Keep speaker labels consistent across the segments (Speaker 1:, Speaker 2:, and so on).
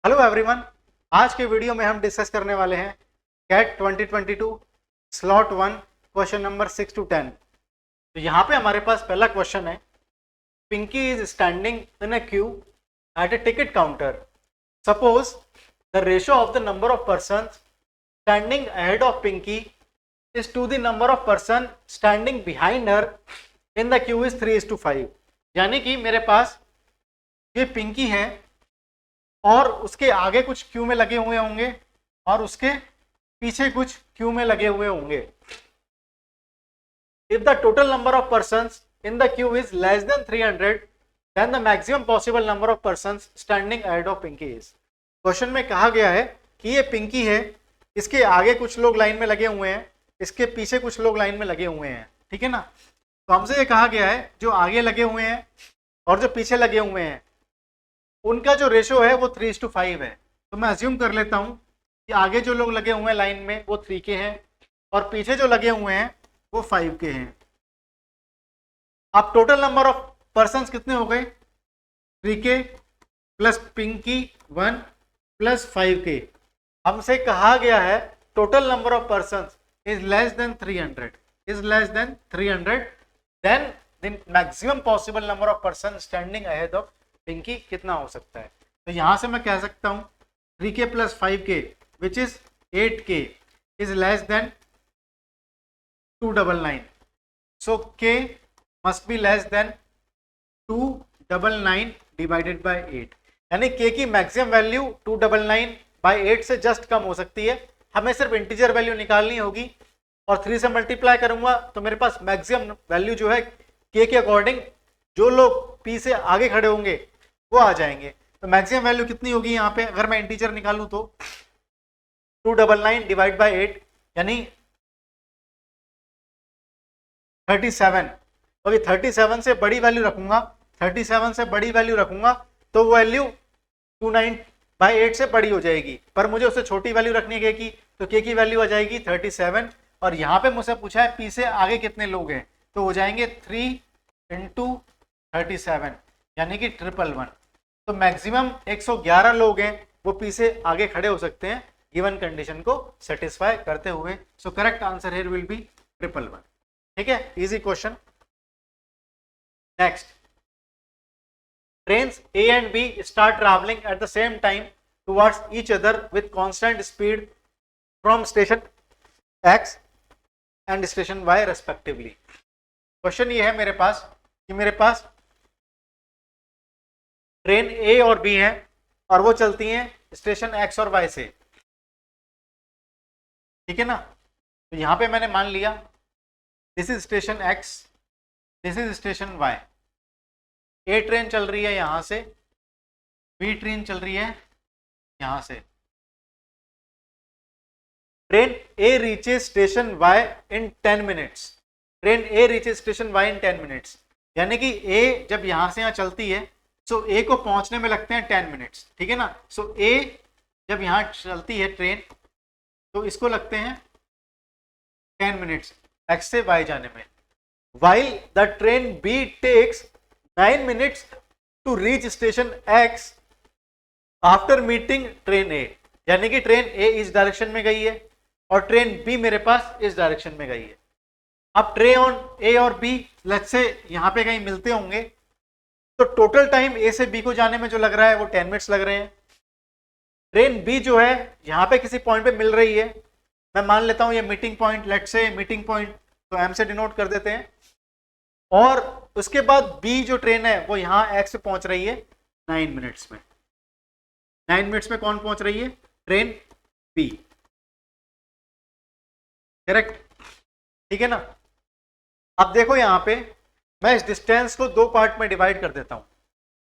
Speaker 1: Hello everyone, आज के video में हम डिस्कस करने वाले हैं CAT 2022 slot 1 question number 6 to 10। तो यहाँ पे हमारे पास पहला क्वेश्चन है, Pinky is standing in a queue at a ticket counter. Suppose the ratio of the number of person standing ahead of Pinky is to the number of person standing behind her in the queue is 3:5। यानी कि मेरे पास ये पिंकी है और उसके आगे कुछ Q में लगे हुए होंगे और उसके पीछे कुछ क्यू में लगे हुए होंगे। If the total number of persons in the queue is less than 300 then the maximum possible number of persons standing ahead of Pinky is. Question में कहा गया है कि ये पिंकी है, इसके आगे कुछ लोग लाइन में लगे हुए हैं, इसके पीछे कुछ लोग लाइन में लगे हुए हैं, ठीक है ना। तो हमसे ये कहा गया है जो आगे लगे हुए हैं और जो पीछे लगे हुए हैं उनका जो रेशो है वो 3:5 है। तो मैं अज्यूम कर लेता हूं कि आगे जो लोग लगे हुए हैं लाइन में वो 3 के हैं और पीछे जो लगे हुए हैं वो 5 के हैं। अब टोटल नंबर ऑफ पर्सन्स कितने हो गए? 3 के प्लस पिंकी 1 प्लस 5 के। हमसे कहा गया है total number of persons is less than 300 then the maximum possible number of person standing ahead of Pinky कितना हो सकता है। तो यहां से मैं कह सकता हूं 3k plus 5k which is 8k is less then 299। So k must be less than 299 divided by 8। यानी k की मैक्सिमम वैल्यू 299 बाय 8 से जस्ट कम हो सकती है। हमें सिर्फ इंटीजर वैल्यू निकालनी होगी और 3 से मल्टीप्लाई करूंगा तो मेरे पास मैक्सिमम वैल्यू जो है k के अकॉर्डिंग जो लोग p से आगे खड़े होंगे वो आ जाएंगे। तो मैक्सिमम वैल्यू कितनी होगी यहाँ पे? अगर मैं इंटीजर निकालूं तो 299 डिवाइड बाय 8 यानी 37। अभी 37 से बड़ी वैल्यू रखूंगा, 37 से बड़ी वैल्यू रखूंगा तो वो वैल्यू 29 बाय 8 से बड़ी हो जाएगी, पर मुझे उससे छोटी वैल्यू रखनी है की, तो k की वैल्यू आ जाएगी 37। और यहाँ पे मुझसे पूछा है p से आगे कितने लोग हैं, तो हो जाएंगे 3 × 37 यानी कि 111। तो मैक्सिमम 111 लोग हैं वो पी से आगे खड़े हो सकते हैं गिवन कंडीशन को सेटिस्फाई करते हुए। So correct answer here will be 111। ठीक है, easy question. Next, trains A and B start travelling at the same time towards each other with constant speed from station X and station Y respectively. Question ये है मेरे पास कि मेरे पास train ए और B है और वो चलती हैं स्टेशन एक्स और वाई से, ठीक है ना। तो यहां पे मैंने मान लिया this is station X, this is station Y. A train चल रही है यहां से, बी ट्रेन चल रही है यहां से। ट्रेन ए रीचेज स्टेशन वाई इन 10 मिनट्स। ट्रेन ए रीचेज स्टेशन वाई इन 10 मिनट्स यानी कि ए जब यहां से यहां चलती है सो ए को पहुंचने में लगते हैं 10 मिनट्स, ठीक है ना। सो ए जब यहाँ चलती है ट्रेन तो इसको लगते हैं 10 मिनट्स एक्स से वाई जाने में, while the train B takes 9 minutes to reach station X after meeting train A. यानी कि ट्रेन ए इस डायरेक्शन में गई है और ट्रेन बी मेरे पास इस डायरेक्शन में गई है। अब ट्रेन ए और बी लेट्स से यहाँ पे कहीं मिलते होंगे तो टोटल टाइम ए से बी को जाने में जो लग रहा है वो 10 मिनट्स लग रहे हैं। ट्रेन बी जो है यहाँ पे किसी पॉइंट पे मिल रही है, मैं मान लेता हूँ ये meeting point, let's say meeting point तो एम से डिनोट कर देते हैं। और उसके बाद बी जो ट्रेन है वो यहाँ एक्स पे पहुंच रही है 9 मिनट्स में। 9 मिनट्स में कौन पहुंच रही है? ट्रेन बी, करेक्ट, ठीक है ना। अब देखो यहाँ पे मैं इस डिस्टेंस को 2 पार्ट में डिवाइड कर देता हूँ,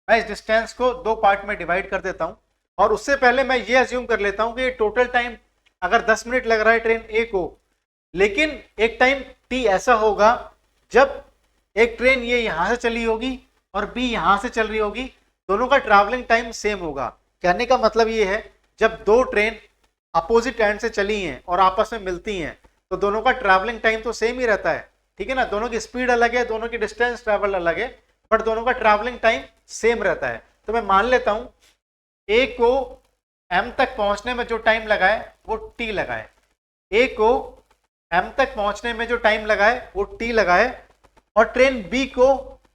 Speaker 1: मैं इस डिस्टेंस को 2 पार्ट में डिवाइड कर देता हूँ और उससे पहले मैं ये अज्यूम कर लेता हूँ कि टोटल टाइम अगर 10 मिनट लग रहा है ट्रेन ए को, लेकिन एक टाइम टी ऐसा होगा जब एक ट्रेन ये यहाँ से चली होगी और बी यहाँ से चल रही होगी, दोनों का ट्रैवलिंग टाइम सेम होगा। कहने का मतलब ये है जब 2 ट्रेन अपोजिट एंड से चली हैं और आपस में मिलती हैं तो दोनों का ट्रैवलिंग टाइम तो सेम ही रहता है, ठीक है ना। दोनों की स्पीड अलग है, दोनों की डिस्टेंस ट्रैवल अलग है, बट दोनों का ट्रैवलिंग टाइम सेम रहता है। तो मैं मान लेता हूं ए को एम तक पहुंचने में जो टाइम लगा है वो टी लगा है, ए को एम तक पहुंचने में जो टाइम लगा है वो टी लगा है, और ट्रेन बी को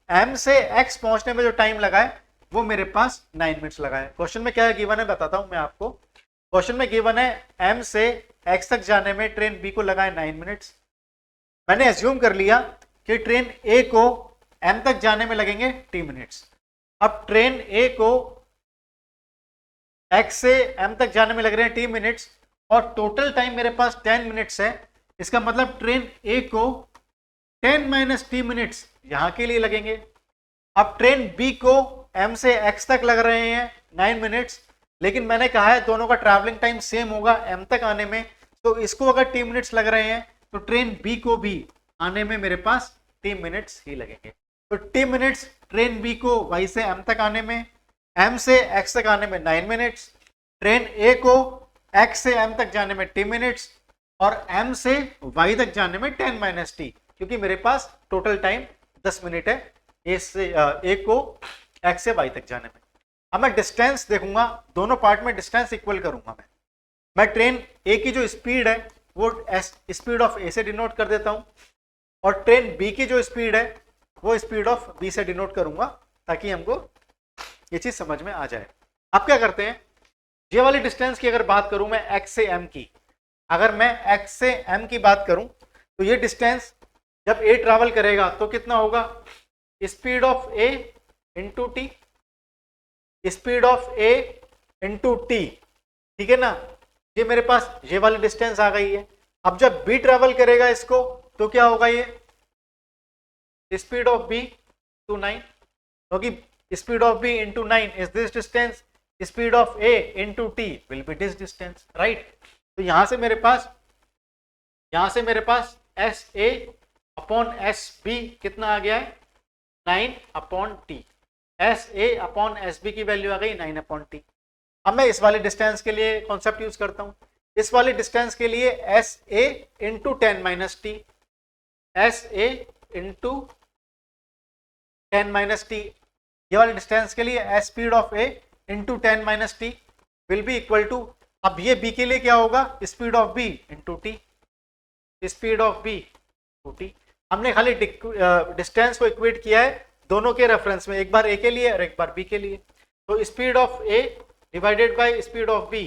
Speaker 1: एम से एक्स पहुंचने में जो टाइम लगा है वो मेरे पास 9 मिनट्स लगा है। क्वेश्चन में क्या है गिवन है बताता हूं मैं आपको। क्वेश्चन में गिवन है एम से एक्स तक जाने में ट्रेन बी को लगा है 9 मिनट्स। मैंने एज्यूम कर लिया कि ट्रेन ए को एम तक जाने में लगेंगे टी मिनट्स। अब ट्रेन ए को एक्स से एम तक जाने में लग रहे हैं टी मिनट्स, और टोटल टाइम मेरे पास 10 मिनट्स है। इसका मतलब ट्रेन ए को 10 माइनस टी मिनट्स यहां के लिए लगेंगे। अब ट्रेन बी को एम से एक्स तक लग रहे हैं 9 मिनट्स, लेकिन मैंने कहा है दोनों का ट्रैवलिंग टाइम सेम होगा एम तक आने में, तो इसको अगर टी मिनट्स लग रहे हैं तो ट्रेन बी को भी आने में मेरे पास टी मिनट्स ही लगेंगे। तो टी मिनट्स ट्रेन बी को वाई से एम तक आने में, एम से एक्स तक आने में 9 मिनट्स, ट्रेन ए को एक्स से एम तक जाने में टी मिनट्स, और एम से वाई तक जाने में 10 माइनस टी, क्योंकि मेरे पास टोटल टाइम 10 मिनट है ए को एक्स से वाई तक जाने में। अब मैं डिस्टेंस देखूंगा, दोनों पार्ट में डिस्टेंस इक्वल करूंगा। मैं ट्रेन ए की जो स्पीड है वो स्पीड ऑफ ए से डिनोट कर देता हूं, और ट्रेन बी की जो स्पीड है वो स्पीड ऑफ बी से डिनोट करूंगा, ताकि हमको ये चीज समझ में आ जाए। अब क्या करते हैं, ये वाली डिस्टेंस की अगर बात करूं मैं एक्स से एम की, अगर मैं एक्स से एम की बात करूं तो ये डिस्टेंस जब ए ट्रैवल करेगा तो कितना होगा, speed of A into T, speed of A into T, ठीक है ना। ये मेरे पास ये वाली डिस्टेंस आ गई है। अब जब बी ट्रैवल करेगा इसको तो क्या होगा, ये स्पीड ऑफ बी टू 9, क्योंकि speed of B into 9 is this distance, speed of A into T will be this distance, right. तो यहां से मेरे पास S A upon S B कितना आ गया है, 9 upon T. S A upon S B की वैल्यू आ गई 9 अपॉन टी। अब मैं इस वाले डिस्टेंस के लिए कॉन्सेप्ट यूज करता हूं। इस वाले डिस्टेंस के लिए S A into 10 minus T, S A into 10 minus T, ये वाले डिस्टेंस के लिए S speed of A into 10 minus T will be equal to, अब ये बी के लिए क्या होगा, speed of B into T, speed of B to T. हमने खाली डिस्टेंस को इक्वेट किया है दोनों के रेफरेंस में, एक बार ए के लिए और एक बार बी के लिए। तो speed of A divided by speed of B,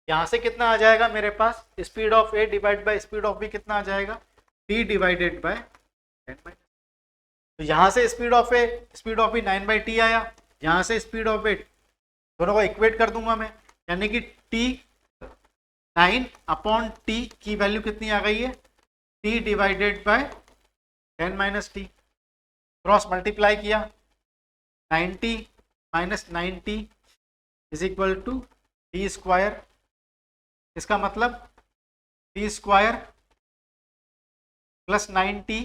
Speaker 1: यहां से कितना आ जाएगा मेरे पास, speed of A divide by speed of B कितना आ जाएगा, टी डिवाइडेड बाय 10। तो यहां से speed of B 9 by T आया, यहां से स्पीड ऑफ ए दोनों को इक्वेट कर दूंगा मैं, यानी कि टी 9 अपॉन टी की वैल्यू कितनी आ गई है, T divided by 10 minus T, cross multiply किया, 90 minus 90 is equal to T square. इसका मतलब टी स्क्वायर प्लस 90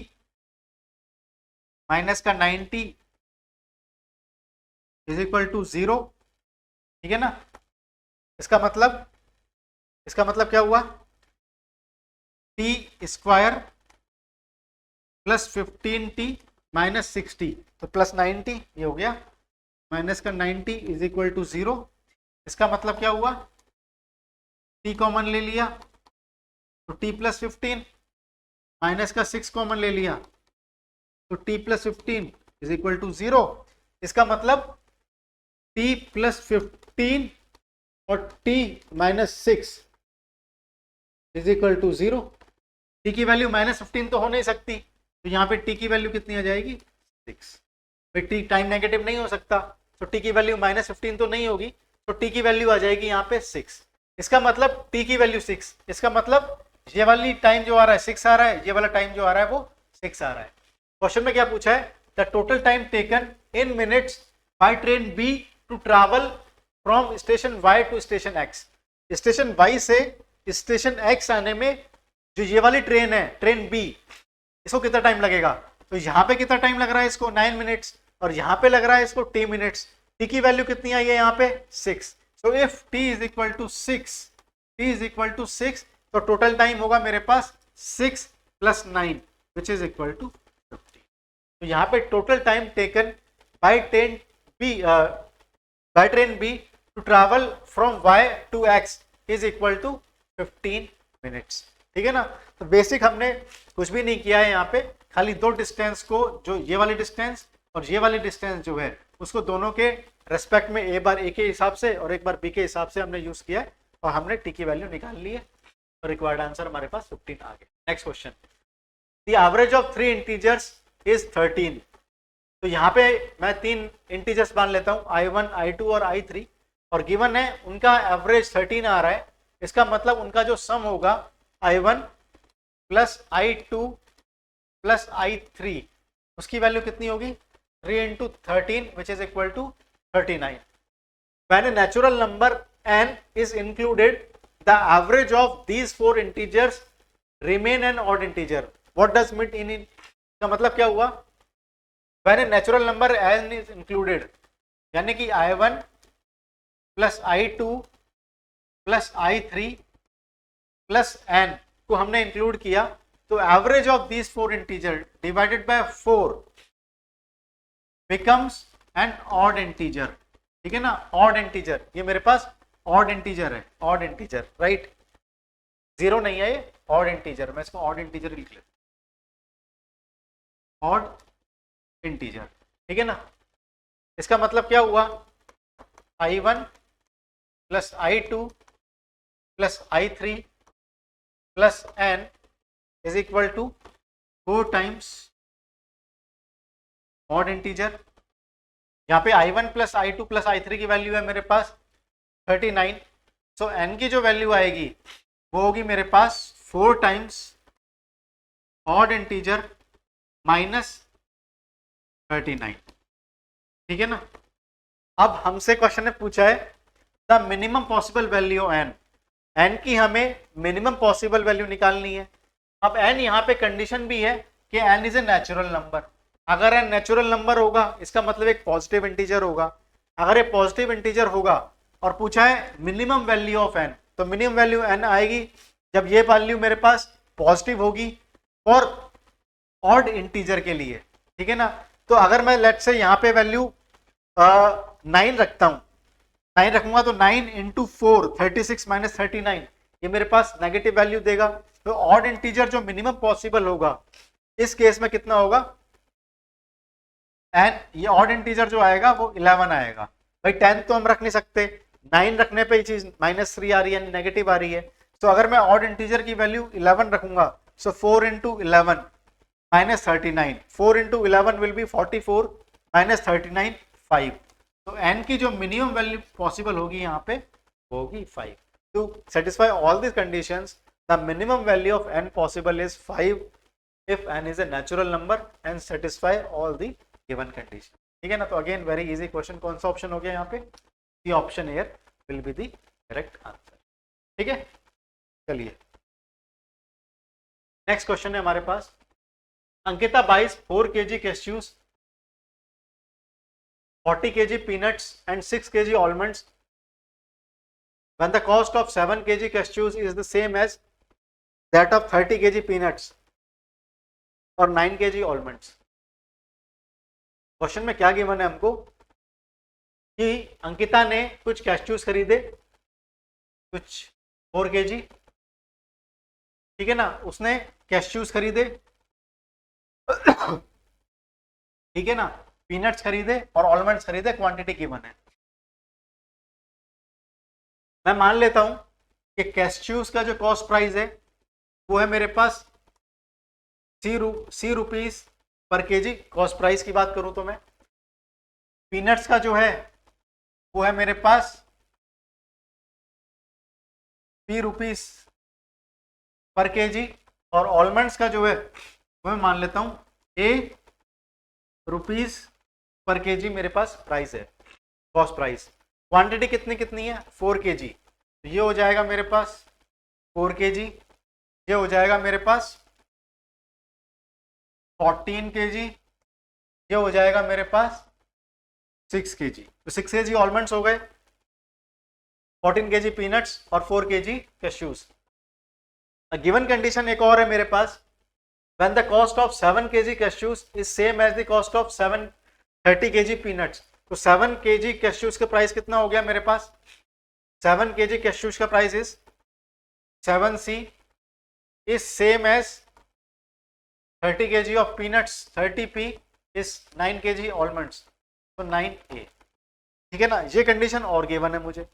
Speaker 1: माइनस का 90 इज इक्वल टू 0, ठीक है ना। इसका मतलब क्या हुआ, T square plus 15t minus 60, तो प्लस 90 ये हो गया, माइनस का 90 इज इक्वल टू 0। इसका मतलब क्या हुआ, t कॉमन ले लिया तो t प्लस 15 माइनस का 6 कॉमन ले लिया तो t plus 15 is equal to 0। इसका मतलब t प्लस 15 और t minus 6 is equal to 0। t की वैल्यू माइनस 15 तो हो नहीं सकती, तो यहाँ पे t की वैल्यू कितनी आ जाएगी, 6। फिर t टाइम नेगेटिव नहीं हो सकता, तो t की वैल्यू माइनस 15 तो नहीं होगी, तो t की वैल्यू आ जाएगी यहाँ पे 6। इसका मतलब t की वैल्यू 6, इसका मतलब ये वाली टाइम जो आ रहा है 6 आ रहा है, ये वाला टाइम जो आ रहा है वो 6 आ रहा है। क्वेश्चन में क्या पूछा है, the total time taken in minutes by train B to travel from station y to station x। Station y से स्टेशन x आने में जो ये वाली ट्रेन है, ट्रेन B, इसको कितना टाइम लगेगा, तो यहाँ पे कितना टाइम लग रहा है इसको 9 मिनट्स, और यहाँ पे लग रहा है इसको t मिनट्स। t की वैल्यू कितनी आई है यहाँ पे 6, so if t is equal to 6, तो टोटल टाइम होगा मेरे पास 6 plus 9 which is equal to 50। तो यहाँ पे total time taken by train B to travel from y to x is equal to 15 minutes. ठीक है ना। तो बेसिक हमने कुछ भी नहीं किया है यहाँ पे, खाली दो डिस्टेंस को, जो ये वाली डिस्टेंस और ये वाली डिस्टेंस जो है, उसको दोनों के रेस्पेक्ट में एक बार a के हिसाब से और एक बार b के हिसाब से हमने यूज किया है और हमने t की वैल्यू निकाल ली है और रिक्वायर्ड आंसर हमारे पास 15 आ गया। Next question, the average of 3 integers is 13। तो यहाँ पे मैं 3 इंटीजर्स मान लेता हूँ, i1, i2 और i3, और गिवन है उनका एवरेज 13 आ रहा है। इसका मतलब उनका जो सम होगा i1 plus i2 plus i3, उसकी वैल्यू कितनी होगी? 3 into 13 which is equal to 39. When a natural number n is included, the average of these 4 integers remain an odd integer. What does mean in it? का मतलब क्या हुआ? When a natural number n is included, यानी कि i1 plus i2 plus i3 plus n को हमने include किया, तो average of these 4 integer divided by 4 becomes N odd integer. ठीक है ना, ऑड इंटीजर, ये मेरे पास ऑड इंटीजर है, ऑड इंटीजर, राइट, जीरो नहीं है ये, ऑड इंटीजर, मैं इसको ऑड इंटीजर लिख लेता हूं, ऑड इंटीजर। ठीक है ना। इसका मतलब क्या हुआ? i1 plus i2 plus i3 plus n is equal to 4 times odd integer. यहाँ पे i1 plus i2 plus i3 की वैल्यू है मेरे पास 39, सो n की जो वैल्यू आएगी वो होगी मेरे पास 4 टाइम्स ऑड इंटीजर माइनस 39। ठीक है ना। अब हमसे क्वेश्चन ने पूछा है the minimum possible value n, n की हमें मिनिमम पॉसिबल वैल्यू निकालनी है। अब n यहाँ पे कंडीशन भी है कि n is a natural number. अगर n नेचुरल नंबर होगा इसका मतलब एक पॉजिटिव इंटीजर होगा। अगर ये पॉजिटिव इंटीजर होगा और पूछा है मिनिमम वैल्यू ऑफ n, तो मिनिमम वैल्यू n आएगी जब ये वैल्यू मेरे पास पॉजिटिव होगी और ऑड इंटीजर के लिए। ठीक है ना। तो अगर मैं लेट्स से यहाँ पे वैल्यू 9 रखता हूँ, 9 रखूंगा तो 9 इंटू 4 36 माइनस 39, ये मेरे पास नेगेटिव वैल्यू देगा। तो ऑड इंटीजर जो मिनिमम पॉसिबल होगा इस केस में कितना होगा? एंड ये ऑड इंटीजर जो आएगा वो 11 आएगा। भाई 10 तो हम रख नहीं सकते, 9 रखने पे ये चीज -3 आ रही है, नेगेटिव आ रही है। तो अगर मैं ऑड इंटीजर की वैल्यू 11 रखूंगा, सो 4 into 11 minus 39, 4 into 11 will be 44 minus 39 5। तो n की जो मिनिमम वैल्यू पॉसिबल होगी यहाँ पे वो होगी 5। To satisfy all this conditions the minimum value of n possible is 5 if n is a natural number and satisfy all the given condition। ठीक है ना। तो अगेन वेरी इजी क्वेश्चन, कौन सा ऑप्शन हो गया यहाँ पे? The option here will be the correct answer. ठीक है, चलिए नेक्स्ट क्वेश्चन है हमारे पास। Ankita buys 4 kg cashews, 40 kg peanuts and 6 kg almonds when the cost of 7 kg cashews is the same as that of 30 kg peanuts और 9 kg almonds। Question में क्या given है हमको कि अंकिता ने कुछ कैश्यूज खरीदे, कुछ 4 kg, ठीक है ना, उसने कैश्यूज खरीदे ठीक है ना, पीनट्स खरीदे और ऑलमंड्स खरीदे, क्वांटिटी गिवन है। मैं मान लेता हूं कि कैश्यूज का जो कॉस्ट प्राइस है वो है मेरे पास सी रुपीस पर केजी, कॉस्ट प्राइस की बात करूं तो मैं। पीनट्स का जो है वो है मेरे पास ₹3 पर केजी, और ऑलमंड्स का जो है वो मैं मान लेता हूं ₹1 पर केजी मेरे पास प्राइस है, कॉस्ट प्राइस। क्वांटिटी कितनी है? 4 kg। तो ये हो जाएगा मेरे पास 4 kg, ये हो जाएगा मेरे पास 14 kg, ये हो जाएगा मेरे पास 6 kg। तो 6 kg ऑलमंड्स हो गए, 14 kg पीनट्स और 4 kg कैश्यूज। गिवन कंडीशन एक और है मेरे पास, when the cost of 7 kg cashews is same as the cost of 30 kg peanuts, तो 7 kg कैश्यूज का प्राइस कितना हो गया मेरे पास? 7 kg कैश्यूज का price is 7C is same as 30 kg of peanuts, 30P is 9 kg almonds, तो 9A। ठीक है ना, ये कंडीशन और गिवन है मुझे।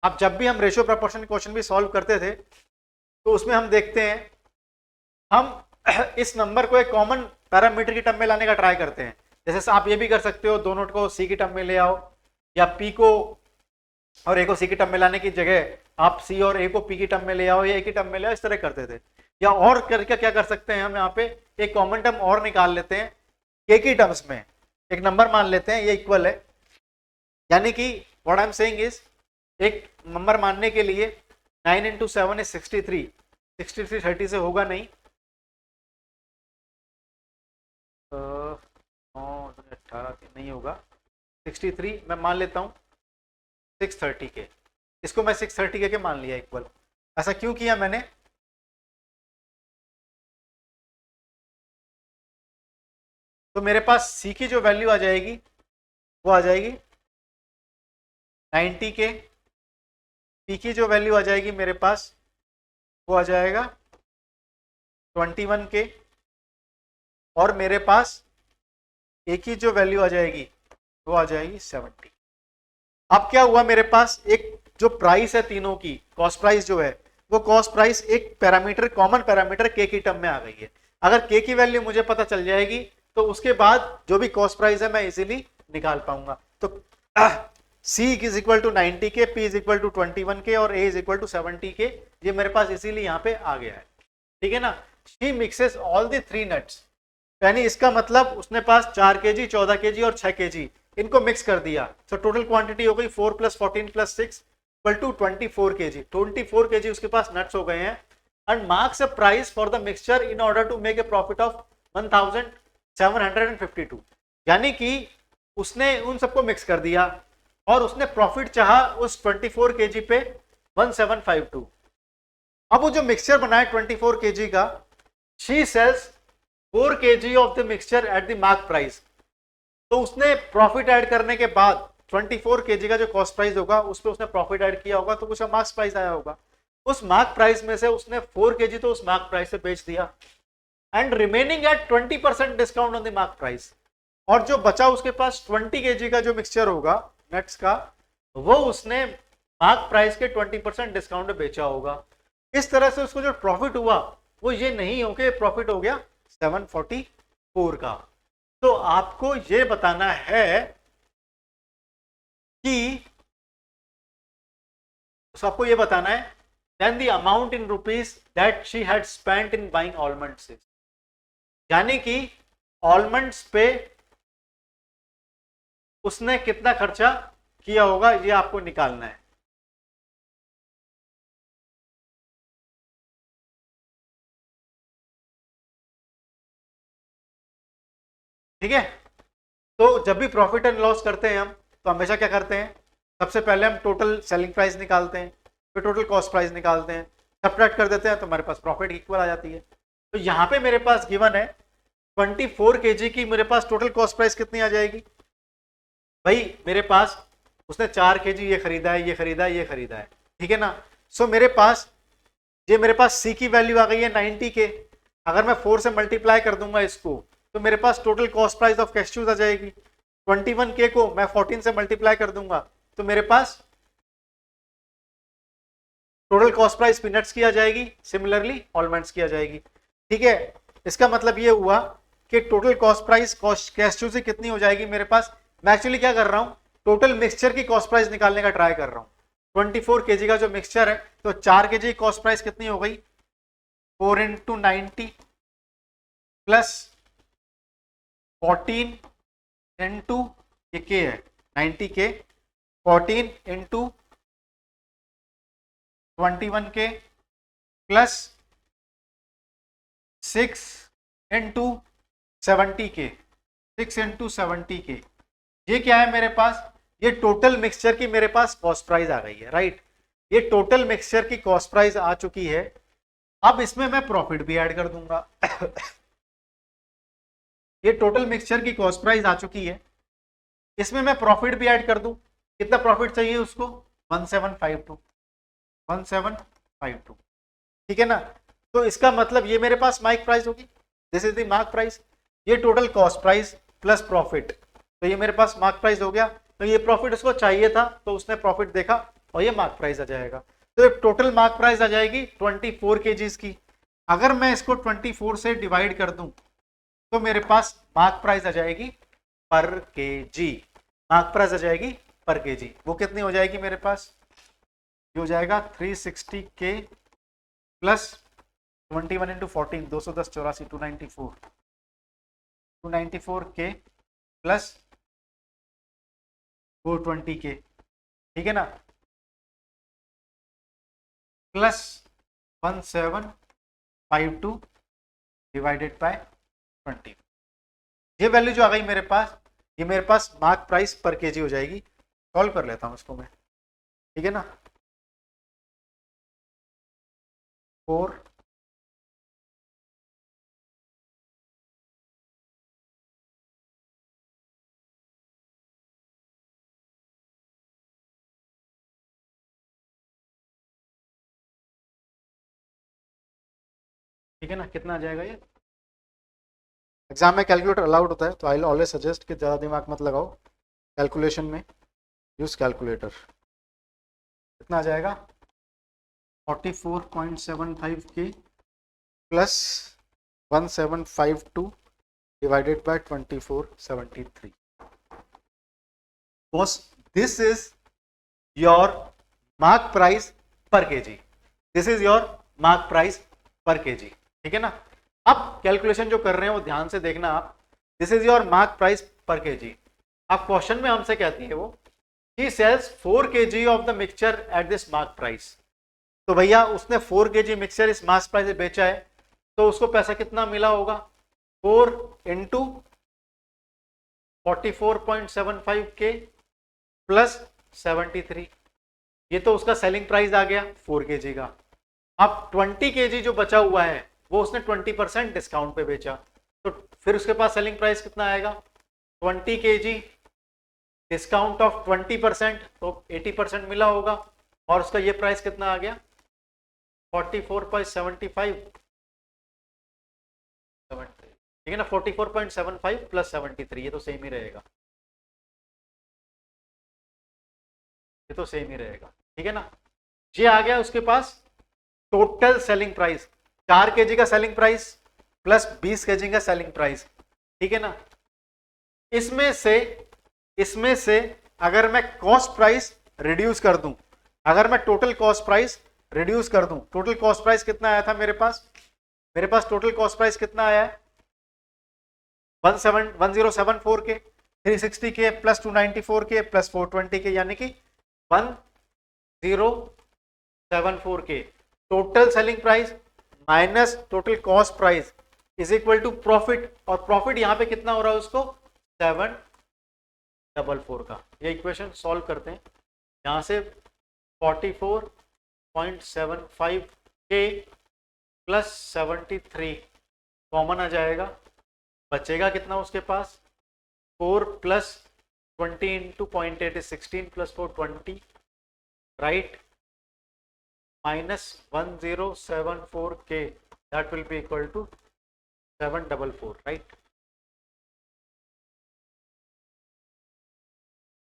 Speaker 1: अब जब भी हम रेशियो प्रोपोर्शन क्वेश्चन भी सॉल्व करते थे तो उसमें हम देखते हैं, हम इस नंबर को एक कॉमन पैरामीटर की टर्म में लाने का ट्राई करते हैं। जैसे आप ये भी कर सकते हो, दोनों को सी की टर्म में ले आओ, या पी को और ए को सी की टर्म में लाने की जगह आप सी और ए को पी की टर्म में ले आओ या ए की टर्म में ले आओ, इस तरह करते थे। या और करके क्या कर सकते हैं, हम यहाँ पे एक कॉमन टर्म और निकाल लेते हैं, के की टर्म्स में एक नंबर मान लेते हैं, ये इक्वल है, यानी कि what I am saying is, एक नंबर मानने के लिए 9 into 7 is 63, 63 30 से होगा नहीं, 18 नहीं होगा, 63 मैं मान लेता हूँ 630 के, इसको मैं 630 के मान लिया इक्वल। ऐसा क्यों किया मैंने? तो मेरे पास सी की जो वैल्यू आ जाएगी वो आ जाएगी 90 के, पी की जो वैल्यू आ जाएगी मेरे पास वो आ जाएगा 21 के, और मेरे पास ए की जो वैल्यू आ जाएगी वो आ जाएगी 70। अब क्या हुआ, मेरे पास एक जो प्राइस है तीनों की, कॉस्ट प्राइस जो है वो कॉस्ट प्राइस एक पैरामीटर, कॉमन पैरामीटर के की टर्म में आ गई है। अगर के की वैल्यू मुझे पता चल जाएगी तो उसके बाद जो भी कॉस्ट प्राइस है मैं इजीली निकाल पाऊंगा। तो C इज इक्वल टू 90 के, P इज इक्वल टू 21 के और A इज इक्वल टू 70 के, ये मेरे पास इजीली यहाँ पे आ गया है। ठीक है ना, she mixes all the 3 nuts, यानी इसका मतलब उसने पास 4 kg, 14 kg और 6 kg इनको मिक्स कर दिया। तो टोटल क्वांटिटी हो गई 4 + 14 + 6 इक्वल टू 24 kg। 24 kg उसके पास नट्स हो गए हैं। And marks a price for the mixture in order to make a profit of 1752, यानी कि उसने उन सबको मिक्स कर दिया और उसने प्रॉफिट चाहा उस 24 kg पे 1752। अब वो जो मिक्सचर बनाया 24 kg का, she sales 4 kg of the mixture at the mark price. तो उसने प्रॉफिट ऐड करने के बाद 24 kg का जो कॉस्ट प्राइस होगा उस पर उसने प्रॉफिट ऐड किया होगा, तो कुछ मार्क्स प्राइस आया होगा। उस मार्क प्राइस में से उसने 4 kg तो उस मार्क प्राइस से बेच दिया, and remaining at 20% discount on the mark price, और जो बचा उसके पास 20 kg का जो मिक्सचर होगा नट्स का, वो उसने मार्क प्राइस के 20% डिस्काउंट में बेचा होगा। इस तरह से उसको जो प्रॉफिट हुआ वो ये नहीं हो कि प्रॉफिट हो गया 744 का। तो आपको ये बताना है कि आपको ये बताना है then the amount in rupees that she had spent in buying almonds, यानी कि ऑलमंड्स पे उसने कितना खर्चा किया होगा ये आपको निकालना है। ठीक है, तो जब भी प्रॉफिट एंड लॉस करते हैं हम, तो हमेशा क्या करते हैं, सबसे पहले हम टोटल सेलिंग प्राइस निकालते हैं, फिर टोटल कॉस्ट प्राइस निकालते हैं, सब्ट्रैक्ट कर देते हैं, तो हमारे पास प्रॉफिट इक्वल आ जाती है। तो यहाँ पे मेरे पास गिवन है 24 kg की मेरे पास टोटल कॉस्ट प्राइस कितनी आ जाएगी भाई, मेरे पास उसने 4 kg ये खरीदा है, ये खरीदा है, ये खरीदा है, ठीक है ना। सो मेरे पास सी की वैल्यू आ गई है 90 के, अगर मैं 4 से मल्टीप्लाई कर दूंगा इसको तो मेरे पास total cost price of cashews आ जाएगी। 21 के को मैं 14 से मल्टीप्लाई कर दूंगा तो मेरे पास टोटल कॉस्ट प्राइस पीनट्स की आ जाएगी, सिमिलरली ऑलमंड्स की आ जाएगी। ठीक है, इसका मतलब ये हुआ कि टोटल कॉस्ट प्राइस कैश्यूज से कितनी हो जाएगी मेरे पास। मैं एक्चुअली क्या कर रहा हूं, टोटल मिक्सचर की कॉस्ट प्राइस निकालने का ट्राई कर रहा हूं। 24 kg का जो मिक्सचर है, तो 4 kg कॉस्ट प्राइस कितनी हो गई, 4 × 90 प्लस 14 इंटू ये के है 90 के, 14 इंटू 21 के प्लस 6 इंटू 70 के, 6 इंटू 70 के, ये क्या है मेरे पास, ये टोटल मिक्सचर की मेरे पास कॉस्ट प्राइस आ गई है, राइट। ये टोटल मिक्सचर की कॉस्ट प्राइस आ चुकी है। अब इसमें मैं प्रॉफिट भी ऐड कर दूंगा। ये टोटल मिक्सचर की कॉस्ट प्राइस आ चुकी है, इसमें मैं प्रॉफिट भी ऐड कर दूं, कितना प्रॉफिट चाहिए उसको, 1752, 1752, ठीक है ना। तो इसका मतलब ये मेरे पास मार्क प्राइस होगी, this is the mark price, ये total cost price plus profit, तो ये मेरे पास मार्क प्राइस हो गया। तो ये प्रॉफिट उसको चाहिए था तो उसने प्रॉफिट देखा और ये मार्क प्राइस आ जाएगा। तो टोटल मार्क प्राइस आ जाएगी 24 kgs की। अगर मैं इसको 24 से डिवाइड कर दूं तो मेरे पास मार्क प्राइस आ जाएगी पर केजी, मार्क प्राइस आ जाएगी पर केजी। वो कितनी हो जाएगी मेरे पास, ये हो जाएगा 360 के प्लस 21 इंटू 14, 210 84, 294 के प्लस 420 के, ठीक है ना, प्लस 1752 डिवाइडेड बाय 20। ये वैल्यू जो आ गई मेरे पास, ये मेरे पास मार्क प्राइस पर केजी हो जाएगी। सॉल्व कर लेता हूं इसको मैं, ठीक है ना। 4 ठीक है ना, कितना आ जाएगा ये। एग्जाम में कैलकुलेटर अलाउड होता है तो आई ऑलवेज सजेस्ट कि ज़्यादा दिमाग मत लगाओ कैलकुलेशन में, यूज कैलकुलेटर। कितना आ जाएगा 44.75 के plus 1752 divided by 2473। Boss this is your mark price per kg, this is your mark price per kg, ठीक है ना। अब कैलकुलेशन जो कर रहे हैं वो ध्यान से देखना आप, this is your mark price per kg. अब क्वेश्चन में हमसे कहती है वो ही sells 4 kg of the mixture at this mark price. तो भैया उसने 4 kg मिक्सचर इस मार्क प्राइस से बेचा है तो उसको पैसा कितना मिला होगा, 4 इंटू 44.75 के प्लस 73, ये तो उसका सेलिंग प्राइस आ गया 4 kg का। अब 20 kg जो बचा हुआ है वो उसने 20% डिस्काउंट पे बेचा, तो फिर उसके पास सेलिंग प्राइस कितना आएगा, 20 kg डिस्काउंट ऑफ 20%, तो 80% मिला होगा, और उसका ये प्राइस कितना आ गया 44.75, ठीक है ना, 44.75 प्लस 73, ये तो सेम ही रहेगा, ये तो सेम ही रहेगा, ठीक है ना। ये आ गया उसके पास टोटल सेलिंग प्राइस, 4 kg का सेलिंग प्राइस प्लस 20 kg का सेलिंग प्राइस, ठीक है ना। इसमें से अगर मैं कॉस्ट प्राइस रिड्यूस कर दूं, अगर मैं टोटल कॉस्ट प्राइस रिड्यूस कर दूं, टोटल कॉस्ट प्राइस कितना आया था मेरे पास टोटल कॉस्ट प्राइस कितना आया है 1074 के, 360 के प्लस 294 के प्लस 420 के, यानी कि 1074 के। Total selling price minus total cost price is equal to profit, और प्रॉफिट यहां पे कितना हो रहा है उसको 744 का। ये इक्वेशन सॉल्व करते हैं, यहां से 44.75 के प्लस 73 कॉमन आ जाएगा, बचेगा कितना उसके पास 4 plus 20 into 0.8 is 16 plus 4 20, right, minus 1074 k, that will be equal to 744, right।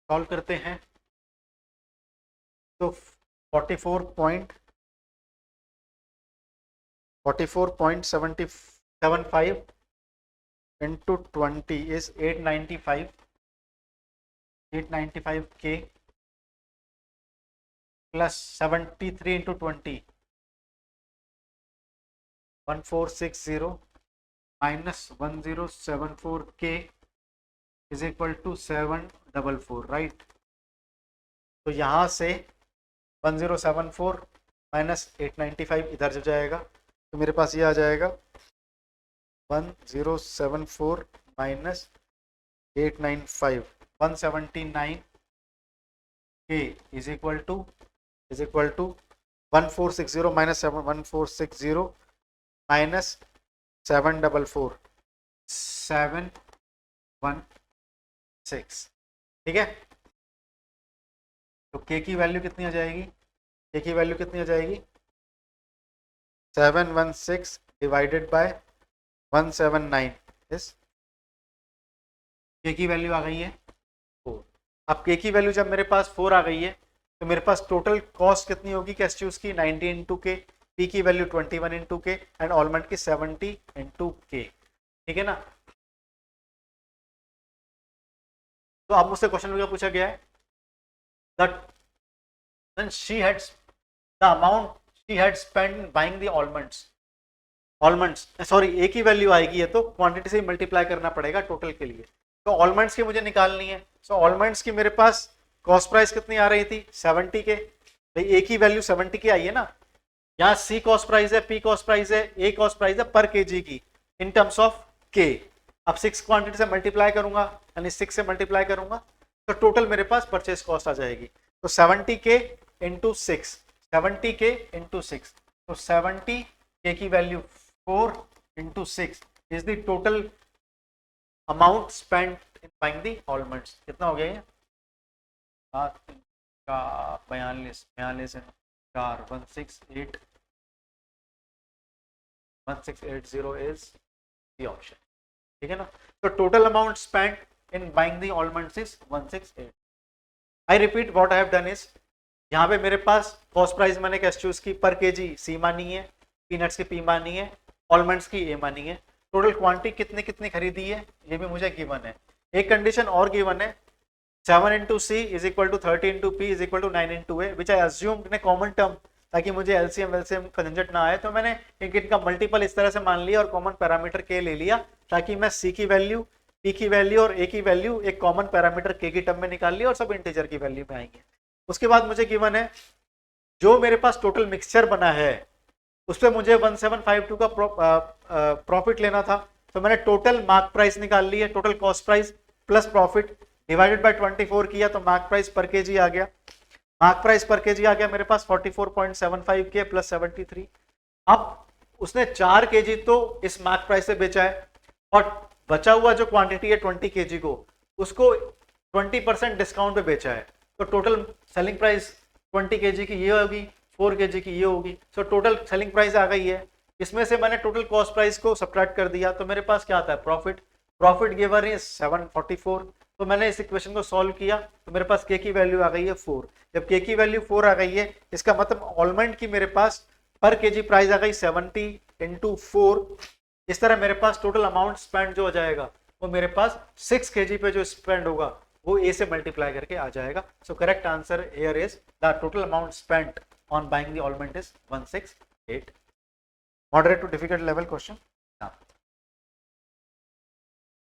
Speaker 1: Solve करते हैं तो 44.75 into 20 is 895 k plus 73 into 20 1460 minus 1074 k is equal to 744, right. तो यहां से 1074 माइनस 895 इधर जो जाएगा तो मेरे पास ये आ जाएगा 1074 minus 895 179 k is equal to 1460 minus 1460 minus 744 716, ठीक है, तो k की वैल्यू कितनी आ जाएगी, k की वैल्यू कितनी आ जाएगी 716 डिवाइडेड बाय 179 इस k की वैल्यू आ गई है 4। अब k की वैल्यू जब मेरे पास 4 आ गई है तो मेरे पास टोटल कॉस्ट कितनी होगी कैस्ट्यूज की 90 इंटू के, p की वैल्यू 21 इंटू के एंड ऑलमंड की 70 इंटू के। ठीक है ना, तो अब मुझसे क्वेश्चन क्या पूछा गया है, that she had the amount she had spent buying the almonds sorry A की वैल्यू आएगी, ये तो क्वांटिटी से मल्टीप्लाई करना पड़ेगा टोटल के लिए, तो ऑलमंड्स की मुझे निकालनी है। सो ऑलमंड्स की मेरे पास कॉस्ट प्राइस कितनी आ रही थी 70 के, भाई ए की वैल्यू 70 की आई है ना, यहाँ सी कॉस्ट प्राइस है, पी कॉस्ट प्राइस है, ए कॉस्ट प्राइस है पर केजी की इन टर्म्स ऑफ के। अब 6 क्वांटिटी से मल्टीप्लाई करूंगा, यानी 6 से मल्टीप्लाई करूंगा तो टोटल मेरे पास परचेज कॉस्ट आ जाएगी, तो 70 के इंटू 6, 70 के इंटू 6, तो 70 के की value 4 into 6 is the total amount spent in buying the almonds. कितना हो गया ये 42 4 1680 इज द ऑप्शन। ठीक है ना, तो total amount spent in buying the almonds is 168। I repeat what I have done is, यहाँ पे मेरे पास कॉस्ट प्राइस मैंने कैसे चूज की, पर केजी सी मानी है, पीनट्स की पी मानी है, ऑलमंड्स की ए मानी है, टोटल क्वांटिटी कितनी कितनी खरीदी है ये भी मुझे गिवन है। एक कंडीशन और गिवन है 7 into C is equal to 30 into P is equal to 9 into A, which I assume in a common term, ताकि मुझे एलसीएम वेलसीएम का झंझट ना आए, तो मैंने इनका मल्टीपल इस तरह से मान लिया और कॉमन पैरामीटर के ले लिया, ताकि मैं सी की वैल्यू, पी की वैल्यू और ए की वैल्यू एक कॉमन पैरामीटर के की टर्म में निकाल लिया और सब इंटीजर की वैल्यू में आएंगे। उसके बाद मुझे गिवन है जो मेरे पास टोटल मिक्सचर बना है उस पर मुझे 1752 का प्रॉफिट लेना था, तो मैंने टोटल मार्क प्राइस निकाल ली है, total cost price plus profit divided by 24 किया तो मार्क प्राइस पर केजी आ गया, मार्क प्राइस पर केजी आ गया मेरे पास 44.75 के प्लस 73। अब उसने 4 केजी तो इस मार्क प्राइस से बेचा है और बचा हुआ जो क्वांटिटी है 20 केजी को उसको 20% डिस्काउंट पे बेचा है, तो टोटल सेलिंग प्राइस 20 केजी की ये होगी, 4 केजी की ये होगी, सो टोटल सेलिंग प्राइस आ गई है। इसमें से मैंने टोटल कॉस्ट प्राइस को सब्ट्रैक्ट कर दिया तो मेरे पास क्या आता है प्रॉफिट, प्रॉफिट गिवन इज 744, तो मैंने इस इक्वेशन को सॉल्व किया तो मेरे पास के की वैल्यू आ गई है 4। जब के की वैल्यू 4 आ गई है इसका मतलब ऑलमंड की मेरे पास पर केजी प्राइस आ गई 70 इंटू 4, इस तरह मेरे पास टोटल अमाउंट स्पेंड जो हो जाएगा वो मेरे पास 6 केजी पे जो स्पेंड होगा वो ए से मल्टीप्लाई करके आ जाएगा। सो correct answer here is the total amount spent on buying the almond is 168। Moderate to difficult level question. Now,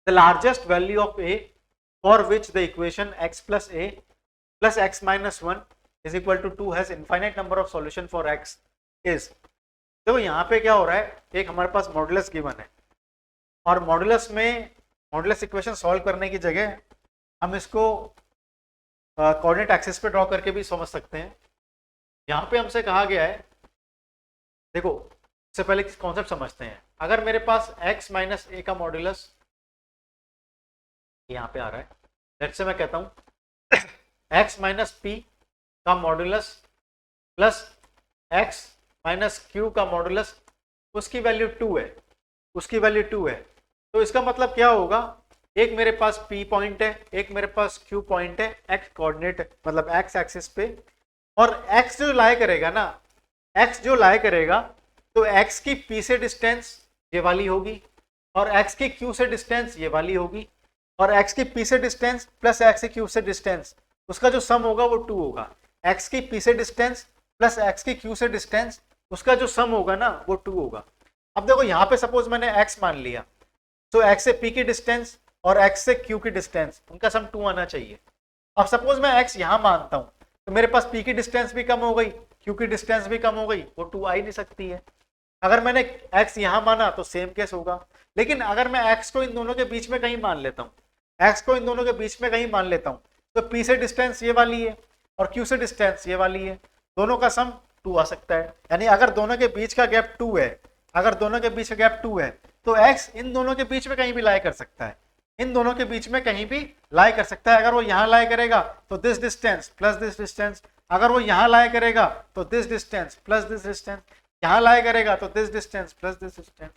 Speaker 1: the largest value of a for which the equation x plus a plus x minus 1 is equal to 2 has infinite number of solution for x is, देखो यहाँ पे क्या हो रहा है, एक हमारे पास modulus given है और मॉडुलस में मॉडुलस इक्वेशन सॉल्व करने की जगह हम इसको कोऑर्डिनेट एक्सिस पे ड्रॉ करके भी समझ सकते हैं। यहाँ पे हमसे कहा गया है, देखो इससे पहले कॉन्सेप्ट समझते हैं, अगर मेरे पास x माइनस ए का मॉड्यूलस यहाँ पे आ रहा है, लेट्स से मैं कहता हूँ x माइनस पी का modulus plus x minus Q का मॉड्यूलस, उसकी वैल्यू 2 है, उसकी वैल्यू 2 है, तो इसका मतलब क्या होगा, एक मेरे पास p पॉइंट है, एक मेरे पास q पॉइंट है, x कोऑर्डिनेट मतलब x एक्सिस पे, और x जो लाई करेगा ना, x जो लाई करेगा तो x की p से डिस्टेंस ये वाली होगी और x की q से डिस्टेंस ये वाली होगी, और x की p से डिस्टेंस प्लस x की q से डिस्टेंस उसका जो सम होगा वो 2 होगा। x की p से डिस्टेंस प्लस x की q से डिस्टेंस उसका जो सम होगा ना वो 2 होगा। अब देखो यहाँ पे सपोज मैंने x मान लिया, तो x से p की डिस्टेंस और x से q की डिस्टेंस उनका सम 2 आना चाहिए। अब सपोज मैं x यहाँ मानता हूँ तो मेरे पास p की डिस्टेंस भी कम हो गई, q की डिस्टेंस भी कम हो गई, वो 2 आ ही नहीं सकती है। अगर मैंने x यहाँ माना तो सेम केस होगा, लेकिन अगर मैं x को इन दोनों के बीच में कहीं मान लेता हूँ, x को इन दोनों के बीच में कहीं मान लेता हूँ, तो p से डिस्टेंस ये वाली है और q से डिस्टेंस ये वाली है, दोनों का सम 2 आ सकता है। यानी अगर दोनों के बीच का गैप 2 है, अगर दोनों के बीच का गैप 2 है तो x इन दोनों के बीच में कहीं भी लाई कर सकता है, इन दोनों के बीच में कहीं भी लाई कर सकता है। अगर वो यहाँ लाई करेगा तो this distance plus this distance, अगर वो यहाँ लाई करेगा तो this distance plus this distance, यहाँ लाई करेगा तो this distance plus this distance.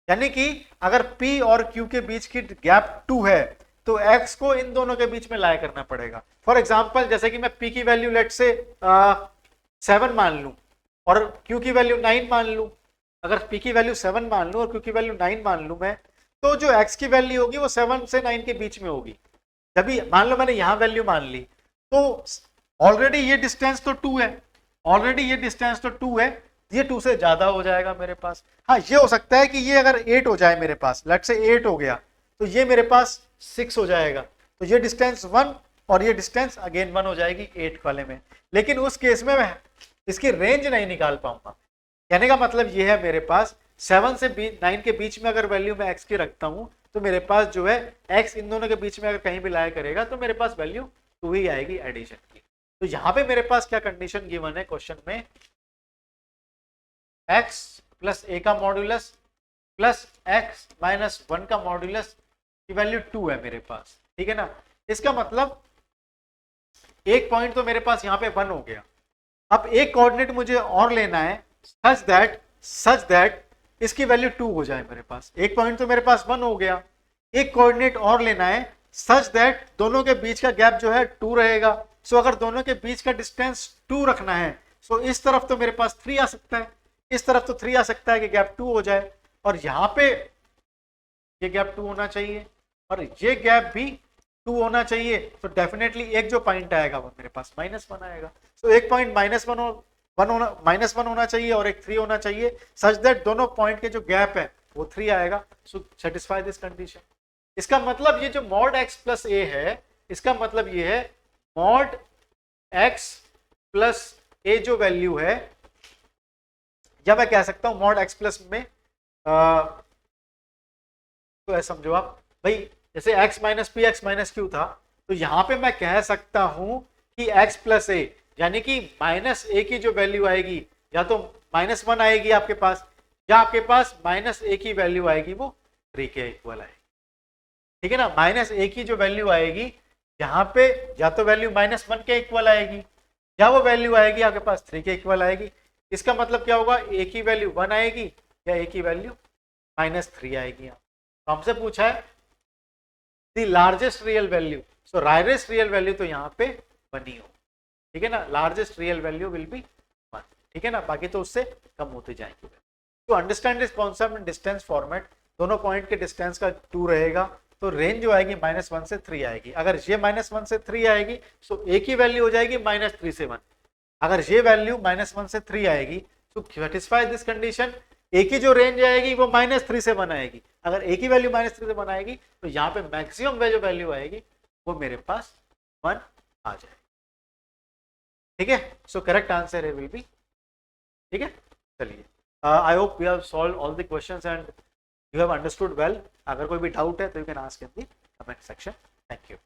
Speaker 1: यानी कि अगर P और Q के बीच की गैप 2 है तो X को इन दोनों के बीच में लाई करना पड़ेगा। फॉर एग्जाम्पल जैसे कि मैं P की वैल्यू लेट से 7 मान लूं और Q की वैल्यू 9 मान लूं। अगर P की वैल्यू 7 मान लूं और Q की वैल्यू 9 मान लूं मैं, तो जो X की वैल्यू होगी वो 7 से 9 के बीच में होगी। जब भी मान लो मैंने यहाँ वैल्यू मान ली तो ऑलरेडी ये डिस्टेंस तो 2 है, ऑलरेडी ये डिस्टेंस तो 2 है, ये 2 से ज्यादा हो जाएगा मेरे पास। हाँ ये हो सकता है कि ये अगर 8 हो जाए मेरे पास, लेट से 8 हो गया तो ये मेरे पास 6 हो जाएगा, तो ये डिस्टेंस 1 और ये डिस्टेंस अगेन 1 हो जाएगी 8 वाले में। लेकिन उस केस में मैं इसकी रेंज नहीं निकाल पाऊंगा। कहने का मतलब ये है मेरे पास 7 से 9 के बीच में अगर वैल्यू मैं x की रखता हूं तो मेरे पास जो है x इन दोनों के बीच में अगर कहीं भी लाया करेगा तो मेरे पास वैल्यू 2 ही आएगी एडिशन की। तो यहाँ पे मेरे पास क्या कंडीशन गिवन है क्वेश्चन में, x प्लस a का मॉड्यूलस प्लस x माइनस 1 का मॉड्यूलस की वैल्यू 2 है मेरे पास, ठीक है ना। इसका मतलब एक पॉइंट तो मेरे पास यहाँ पे 1 हो गया। अब एक कोऑर्डिनेट मुझे और लेना है सच दैट इसकी वैल्यू 2 हो जाए मेरे पास। एक पॉइंट तो मेरे पास 1 हो गया, एक कोऑर्डिनेट और लेना है सच दैट दोनों के बीच का गैप जो है 2 रहेगा। सो अगर दोनों के बीच का डिस्टेंस 2 रखना है सो इस तरफ तो मेरे पास 3 आ सकता है, इस तरफ तो 3 आ सकता है कि गैप 2 हो जाए, और यहाँ पे ये गैप 2 होना चाहिए और ये गैप भी 2 होना चाहिए। तो डेफिनेटली एक जो पॉइंट आएगा वो मेरे पास -1 आएगा। सो एक पॉइंट -1 होना चाहिए और एक 3 होना चाहिए सच दैट दोनों पॉइंट के जो गैप है वो 3 आएगा। सो सेटिस्फाई दिस कंडीशन। इसका मतलब ये जो मॉड x प्लस a है, इसका मतलब ये है मॉड x प्लस a जो वैल्यू है, या मैं कह सकता हूं मॉड x प्लस में तो ऐसा समझो आप भाई, जैसे x minus P x minus Q था तो यहां पे मैं कह सकता हूं कि x प्लस a यानी कि -a की जो वैल्यू आएगी या तो -1 आएगी आपके पास, या आपके पास -a की वैल्यू आएगी वो 3 के इक्वल आएगी, ठीक है ना। -a की जो वैल्यू आएगी यहाँ पे या तो वैल्यू -1 के इक्वल आएगी या वो वैल्यू आएगी आपके पास 3 के इक्वल आएगी। इसका मतलब क्या होगा, a की वैल्यू 1 आएगी या a की वैल्यू -3 आएगी। तो हमसे पूछा है the largest real value, so largest real value तो यहाँ पे 1 ही हो, ठीक है ना। Largest real value will be 1, ठीक है ना, बाकी तो उससे कम होते जाएंगे। तो understand this concept in distance format, दोनों पॉइंट के डिस्टेंस का 2 रहेगा तो रेंज जो आएगी -1 से 3 आएगी। अगर ये -1 से 3 आएगी तो a की वैल्यू हो जाएगी -3 से 1। अगर ये वैल्यू -1 से 3 आएगी तो सेटिस्फाई दिस कंडीशन, a की जो रेंज आएगी वो -3 से 1 आएगी। अगर a की वैल्यू -3 से 1 आएगी तो यहाँ पे मैक्सिमम जो वैल्यू आएगी वो मेरे पास 1 आ जाएगी, ठीक है। So correct answer will be, ठीक है। चलिए, I hope we have solved all the questions and you have understood well. अगर कोई भी डाउट है तो you can ask in the comment section. Thank you.